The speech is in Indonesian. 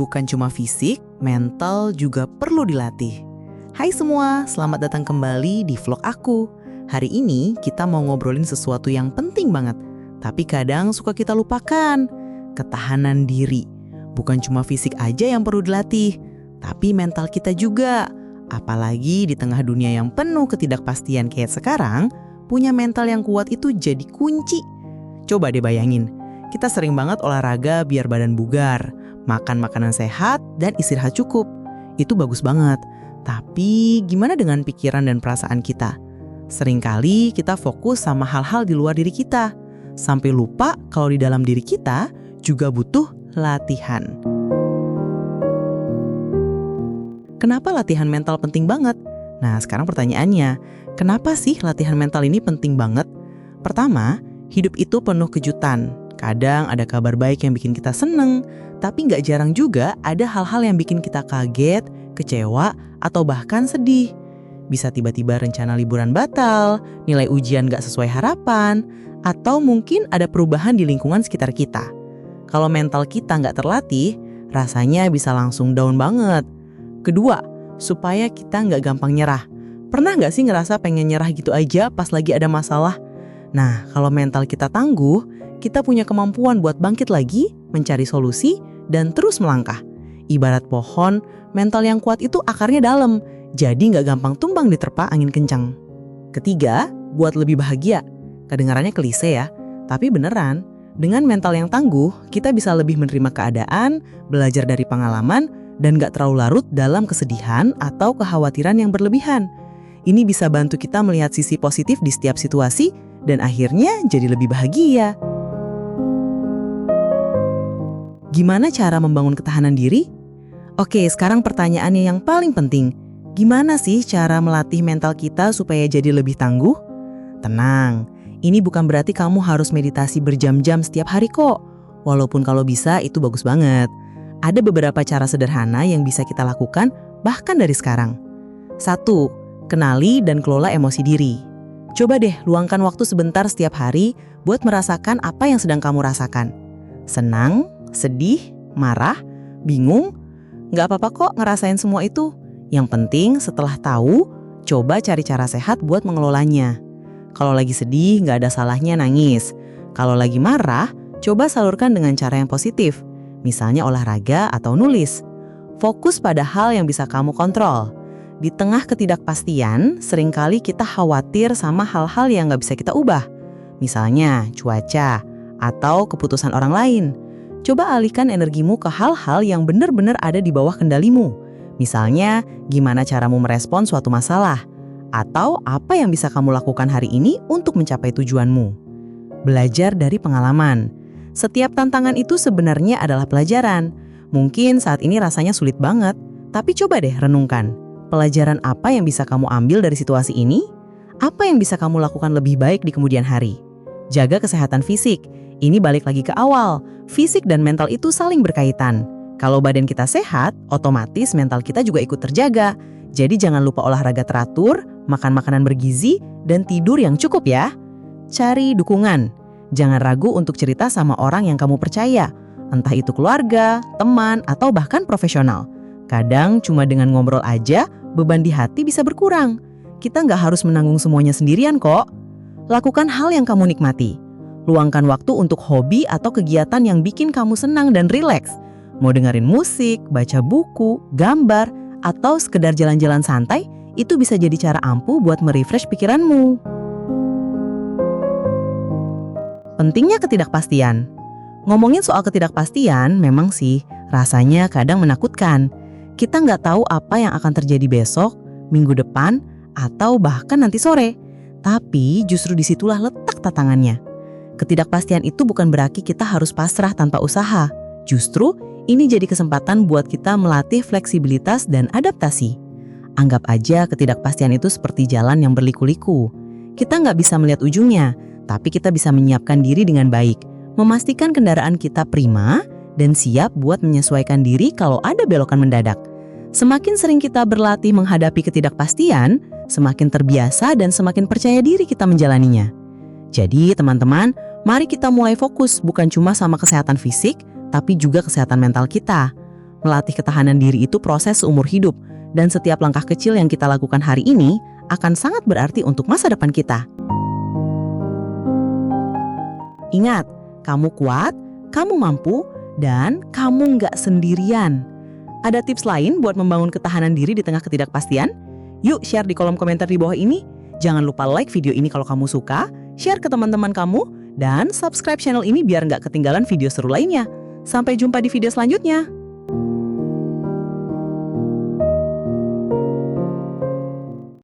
bukan cuma fisik, mental juga perlu dilatih. Hai semua, selamat datang kembali di vlog aku. Hari ini kita mau ngobrolin sesuatu yang penting banget, tapi kadang suka kita lupakan. Ketahanan diri. Bukan cuma fisik aja yang perlu dilatih, tapi mental kita juga. Apalagi di tengah dunia yang penuh ketidakpastian kayak sekarang, punya mental yang kuat itu jadi kunci. Coba deh bayangin, kita sering banget olahraga biar badan bugar, makan makanan sehat, dan istirahat cukup. Itu bagus banget. Tapi gimana dengan pikiran dan perasaan kita? Seringkali kita fokus sama hal-hal di luar diri kita, sampai lupa kalau di dalam diri kita juga butuh latihan. Kenapa latihan mental penting banget? Nah, sekarang pertanyaannya, kenapa sih latihan mental ini penting banget? Pertama, hidup itu penuh kejutan. Kadang ada kabar baik yang bikin kita seneng, tapi nggak jarang juga ada hal-hal yang bikin kita kaget, kecewa, atau bahkan sedih. Bisa tiba-tiba rencana liburan batal, nilai ujian nggak sesuai harapan, atau mungkin ada perubahan di lingkungan sekitar kita. Kalau mental kita nggak terlatih, rasanya bisa langsung down banget. Kedua, supaya kita nggak gampang nyerah. Pernah nggak sih ngerasa pengen nyerah gitu aja pas lagi ada masalah? Nah, kalau mental kita tangguh, kita punya kemampuan buat bangkit lagi, mencari solusi, dan terus melangkah. Ibarat pohon, mental yang kuat itu akarnya dalam, jadi nggak gampang tumbang diterpa angin kencang. Ketiga, buat lebih bahagia. Kedengarannya klise ya, tapi beneran. Dengan mental yang tangguh, kita bisa lebih menerima keadaan, belajar dari pengalaman, dan nggak terlalu larut dalam kesedihan atau kekhawatiran yang berlebihan. Ini bisa bantu kita melihat sisi positif di setiap situasi, dan akhirnya jadi lebih bahagia. Gimana cara membangun ketahanan diri? Oke, sekarang pertanyaannya yang paling penting. Gimana sih cara melatih mental kita supaya jadi lebih tangguh? Tenang, ini bukan berarti kamu harus meditasi berjam-jam setiap hari kok. Walaupun kalau bisa itu bagus banget. Ada beberapa cara sederhana yang bisa kita lakukan bahkan dari sekarang. 1. Kenali dan kelola emosi diri. Coba deh luangkan waktu sebentar setiap hari buat merasakan apa yang sedang kamu rasakan. Senang, sedih, marah, bingung, nggak apa-apa kok ngerasain semua itu. Yang penting setelah tahu, coba cari cara sehat buat mengelolanya. Kalau lagi sedih, nggak ada salahnya nangis. Kalau lagi marah, coba salurkan dengan cara yang positif. Misalnya olahraga atau nulis. Fokus pada hal yang bisa kamu kontrol. Di tengah ketidakpastian, seringkali kita khawatir sama hal-hal yang nggak bisa kita ubah. Misalnya cuaca atau keputusan orang lain. Coba alihkan energimu ke hal-hal yang benar-benar ada di bawah kendalimu. Misalnya, gimana caramu merespon suatu masalah, atau apa yang bisa kamu lakukan hari ini untuk mencapai tujuanmu. Belajar dari pengalaman. Setiap tantangan itu sebenarnya adalah pelajaran. Mungkin saat ini rasanya sulit banget, tapi coba deh renungkan. Pelajaran apa yang bisa kamu ambil dari situasi ini? Apa yang bisa kamu lakukan lebih baik di kemudian hari? Jaga kesehatan fisik. Ini balik lagi ke awal, fisik dan mental itu saling berkaitan. Kalau badan kita sehat, otomatis mental kita juga ikut terjaga. Jadi jangan lupa olahraga teratur, makan makanan bergizi, dan tidur yang cukup ya. Cari dukungan. Jangan ragu untuk cerita sama orang yang kamu percaya. Entah itu keluarga, teman, atau bahkan profesional. Kadang cuma dengan ngobrol aja, beban di hati bisa berkurang. Kita nggak harus menanggung semuanya sendirian kok. Lakukan hal yang kamu nikmati. Luangkan waktu untuk hobi atau kegiatan yang bikin kamu senang dan rileks. Mau dengerin musik, baca buku, gambar, atau sekedar jalan-jalan santai, itu bisa jadi cara ampuh buat merefresh pikiranmu. Pentingnya ketidakpastian. Ngomongin soal ketidakpastian, memang sih rasanya kadang menakutkan. Kita nggak tahu apa yang akan terjadi besok, minggu depan, atau bahkan nanti sore. Tapi justru disitulah letak tantangannya. Ketidakpastian itu bukan berarti kita harus pasrah tanpa usaha. Justru, ini jadi kesempatan buat kita melatih fleksibilitas dan adaptasi. Anggap aja ketidakpastian itu seperti jalan yang berliku-liku. Kita nggak bisa melihat ujungnya, tapi kita bisa menyiapkan diri dengan baik, memastikan kendaraan kita prima, dan siap buat menyesuaikan diri kalau ada belokan mendadak. Semakin sering kita berlatih menghadapi ketidakpastian, semakin terbiasa dan semakin percaya diri kita menjalaninya. Jadi teman-teman, mari kita mulai fokus bukan cuma sama kesehatan fisik, tapi juga kesehatan mental kita. Melatih ketahanan diri itu proses seumur hidup, dan setiap langkah kecil yang kita lakukan hari ini akan sangat berarti untuk masa depan kita. Ingat, kamu kuat, kamu mampu, dan kamu nggak sendirian. Ada tips lain buat membangun ketahanan diri di tengah ketidakpastian? Yuk share di kolom komentar di bawah ini. Jangan lupa like video ini kalau kamu suka, share ke teman-teman kamu, dan subscribe channel ini biar nggak ketinggalan video seru lainnya. Sampai jumpa di video selanjutnya.